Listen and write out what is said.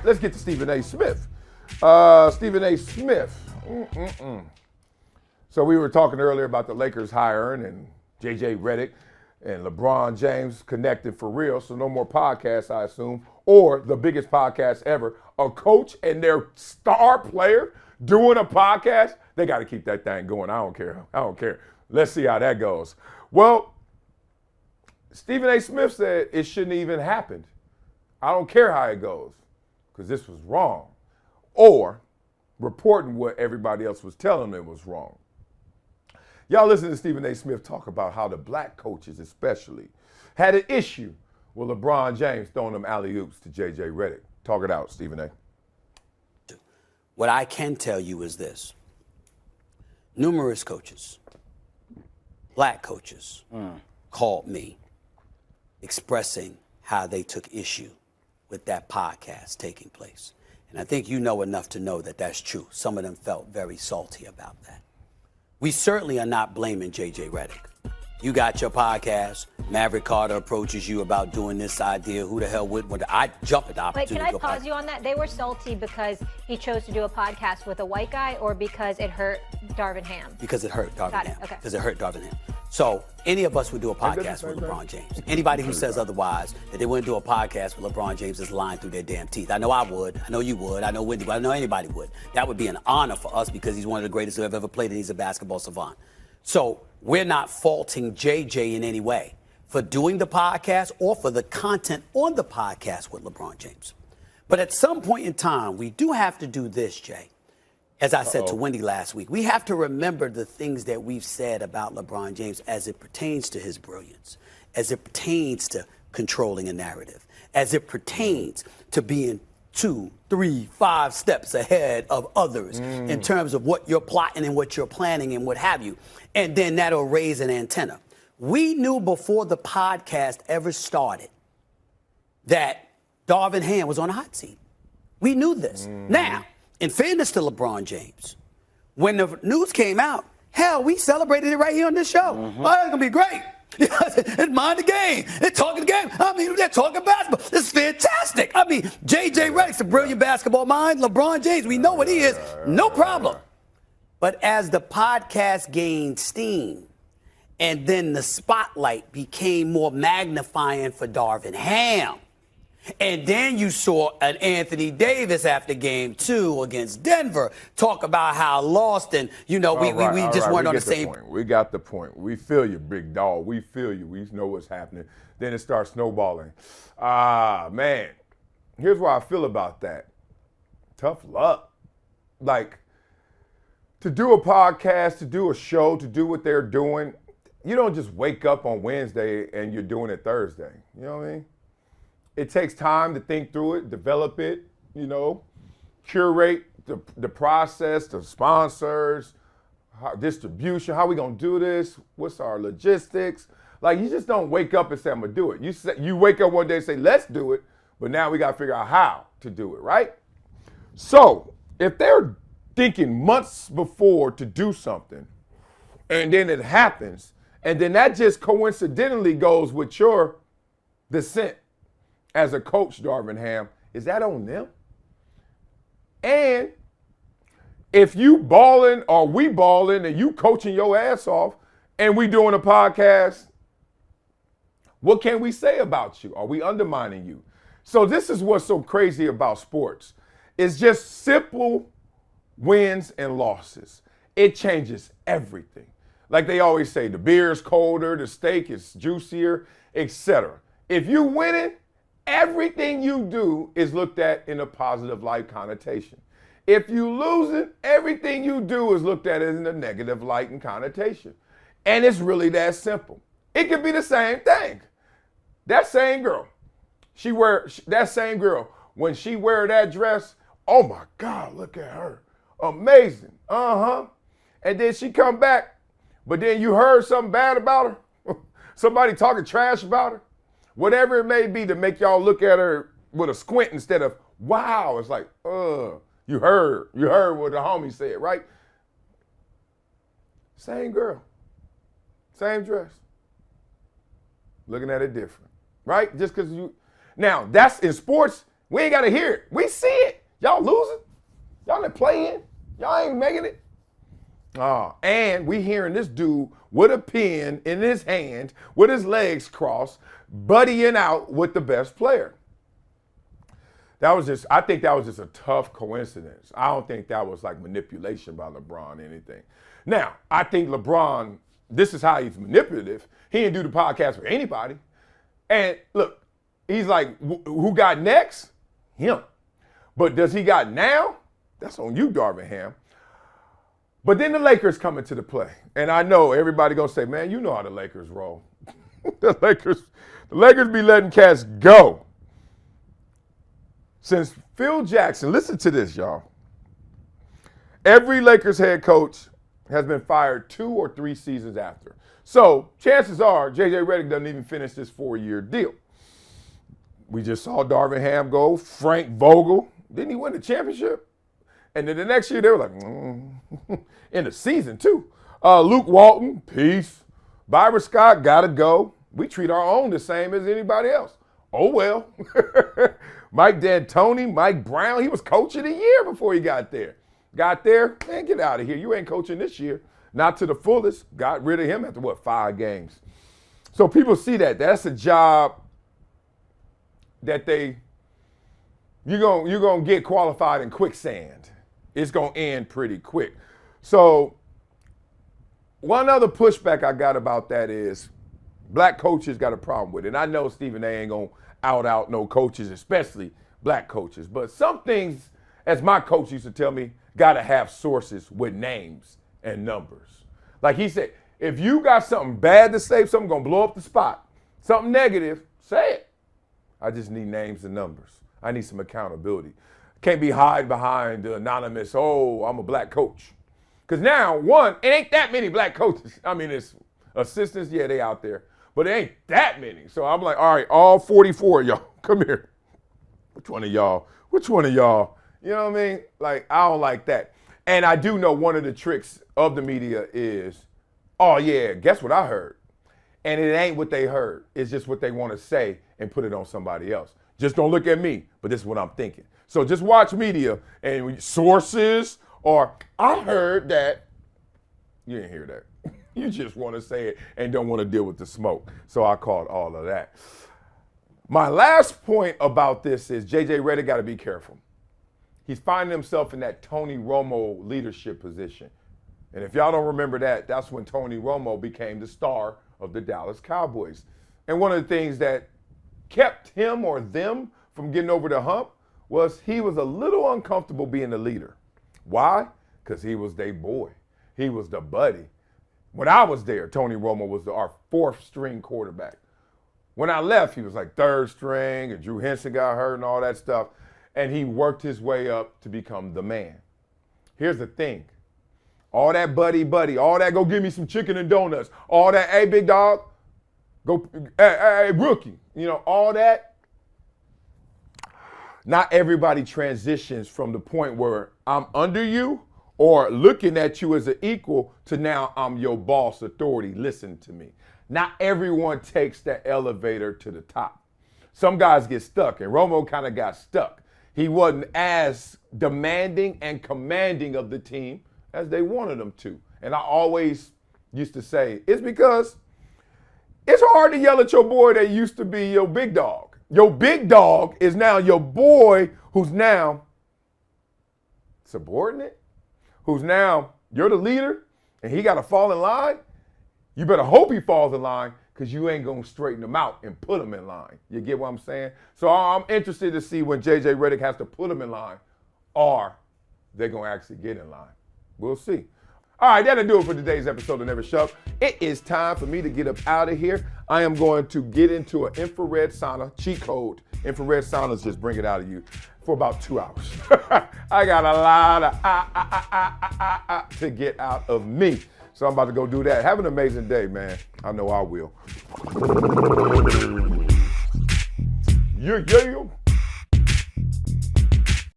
let's get to Stephen A. Smith. Stephen A. Smith. So we were talking earlier about the Lakers hiring and J.J. Redick and LeBron James connected for real. So no more podcasts, I assume, or the biggest podcast ever. A coach and their star player doing a podcast. They got to keep that thing going. I don't care. Let's see how that goes. Well, Stephen A. Smith said it shouldn't even happen. I don't care how it goes because this was wrong. Or reporting what everybody else was telling them was wrong. Y'all listen to Stephen A. Smith talk about how the black coaches especially had an issue with LeBron James throwing them alley-oops to J.J. Redick. Talk it out, Stephen A. What I can tell you is this. Numerous coaches, black coaches, called me expressing how they took issue with that podcast taking place. And I think you know enough to know that that's true. Some of them felt very salty about that. We certainly are not blaming J.J. Redick. You got your podcast. Maverick Carter approaches you about doing this idea. Who the hell would? I jump at the opportunity. Wait, can I pause you on that? They were salty because he chose to do a podcast with a white guy, or because it hurt Darvin Ham? Because it hurt Darvin Ham. Okay. Because it hurt Darvin Ham. So any of us would do a podcast with LeBron James. Anybody who says otherwise, that they wouldn't do a podcast with LeBron James is lying through their damn teeth. I know I would. I know you would. I know Wendy would. I know anybody would. That would be an honor for us because he's one of the greatest who have ever played and he's a basketball savant. So we're not faulting JJ in any way for doing the podcast or for the content on the podcast with LeBron James. But at some point in time, we do have to do this, Jay. As I said to Wendy last week, we have to remember the things that we've said about LeBron James as it pertains to his brilliance, as it pertains to controlling a narrative, as it pertains to being 2, 3, 5 steps ahead of others in terms of what you're plotting and what you're planning and what have you. And then that'll raise an antenna. We knew before the podcast ever started that Darvin Ham was on a hot seat. We knew this. Now, in fairness to LeBron James, when the news came out, hell, we celebrated it right here on this show. Oh, it's going to be great. It's mind the game. They're talking the game. I mean, they're talking basketball. This is fantastic. I mean, J.J. Redick's a brilliant basketball mind. LeBron James, we know what he is. No problem. But as the podcast gained steam, and then the spotlight became more magnifying for Darvin Ham, and then you saw an Anthony Davis after game 2 against Denver talk about how lost and, you know, we just weren't on the same. We got the point. We feel you, big dog. We feel you. We know what's happening. Then it starts snowballing. Man, here's what I feel about that. Tough luck. Like, to do a podcast, to do a show, to do what they're doing, you don't just wake up on Wednesday and you're doing it Thursday. You know what I mean? It takes time to think through it, develop it, you know, curate the process, the sponsors, distribution, how we gonna do this, what's our logistics. Like, you just don't wake up and say, I'm gonna do it. You wake up one day and say, let's do it, but now we gotta figure out how to do it, right? So if they're thinking months before to do something, and then it happens, and then that just coincidentally goes with your descent as a coach, Darvin Ham, is that on them? And if you balling or we balling and you coaching your ass off and we doing a podcast, what can we say about you? Are we undermining you? So this is what's so crazy about sports. It's just simple wins and losses. It changes everything. Like they always say, the beer is colder, the steak is juicier, etc. If you winning, everything you do is looked at in a positive light connotation. If you losing, everything you do is looked at in a negative light and connotation. And it's really that simple. It could be the same thing. That same girl, that same girl, when she wear that dress, oh my God, look at her. Amazing. And then she come back, but then you heard something bad about her. Somebody talking trash about her. Whatever it may be to make y'all look at her with a squint instead of, wow. It's like, you heard what the homie said, right? Same girl, same dress. Looking at it different, right? Just because you, now that's in sports, We ain't got to hear it. We see it. Y'all losing. Y'all not playing. Y'all ain't making it. And we hearing this dude with a pen in his hand, with his legs crossed, buddying out with the best player. I think that was just a tough coincidence. I don't think that was like manipulation by LeBron or anything. Now, I think LeBron, this is how he's manipulative. He didn't do the podcast for anybody. And look, he's like, who got next? Him. But does he got now? That's on you, Darvin Ham. But then the Lakers come into the play. And I know everybody gonna say, man, you know how the Lakers roll. the Lakers be letting cats go. Since Phil Jackson, listen to this, y'all. Every Lakers head coach has been fired 2 or 3 seasons after. So chances are J.J. Redick doesn't even finish this 4-year deal. We just saw Darvin Ham go, Frank Vogel. Didn't he win the championship? And then the next year they were like, in the season too. Luke Walton, peace. Byron Scott, gotta go. We treat our own the same as anybody else. Oh well. Mike D'Antoni, Mike Brown, he was coach of the year before he got there. Got there, man, get out of here. You ain't coaching this year. Not to the fullest. Got rid of him after, 5 games. So people see that. That's a job that you're gonna get qualified in quicksand. It's gonna end pretty quick. So one other pushback I got about that is black coaches got a problem with it. And I know Stephen A ain't gonna out no coaches, especially black coaches. But some things, as my coach used to tell me, gotta have sources with names and numbers. Like he said, if you got something bad to say, something gonna blow up the spot, something negative, say it. I just need names and numbers. I need some accountability. Can't be hide behind the anonymous, oh, I'm a black coach. Because now, one, it ain't that many black coaches. I mean, it's assistants, yeah, they out there. But it ain't that many. So I'm like, all right, all 44 of y'all, come here. Which one of y'all? You know what I mean? Like, I don't like that. And I do know one of the tricks of the media is, oh yeah, guess what I heard? And it ain't what they heard. It's just what they want to say and put it on somebody else. Just don't look at me, but this is what I'm thinking. So just watch media and sources, or I heard that. You didn't hear that. You just want to say it and don't want to deal with the smoke. So I called all of that. My last point about this is J.J. Redick got to be careful. He's finding himself in that Tony Romo leadership position. And if y'all don't remember that, that's when Tony Romo became the star of the Dallas Cowboys. And one of the things that kept him or them from getting over the hump was he was a little uncomfortable being the leader. Why? Because he was their boy. He was the buddy. When I was there, Tony Romo was our 4th string quarterback. When I left, he was like 3rd string, and Drew Henson got hurt and all that stuff. And he worked his way up to become the man. Here's the thing. All that buddy, all that go give me some chicken and donuts, all that, hey, big dog, go, hey, rookie, all that. Not everybody transitions from the point where I'm under you or looking at you as an equal to now I'm your boss authority, listen to me. Not everyone takes that elevator to the top. Some guys get stuck, and Romo kind of got stuck. He wasn't as demanding and commanding of the team as they wanted him to. And I always used to say, it's because it's hard to yell at your boy that used to be your big dog. Your big dog is now your boy who's now subordinate, who's now, you're the leader, and he got to fall in line. You better hope he falls in line, because you ain't going to straighten him out and put him in line. You get what I'm saying? So I'm interested to see when J.J. Redick has to put him in line, or they're going to actually get in line. We'll see. All right, that'll do it for today's episode of Never Shut Up. It is time for me to get up out of here. I am going to get into an infrared sauna, cheat code. Infrared saunas just bring it out of you for about 2 hours. I got a lot of to get out of me. So I'm about to go do that. Have an amazing day, man. I know I will. Yeah.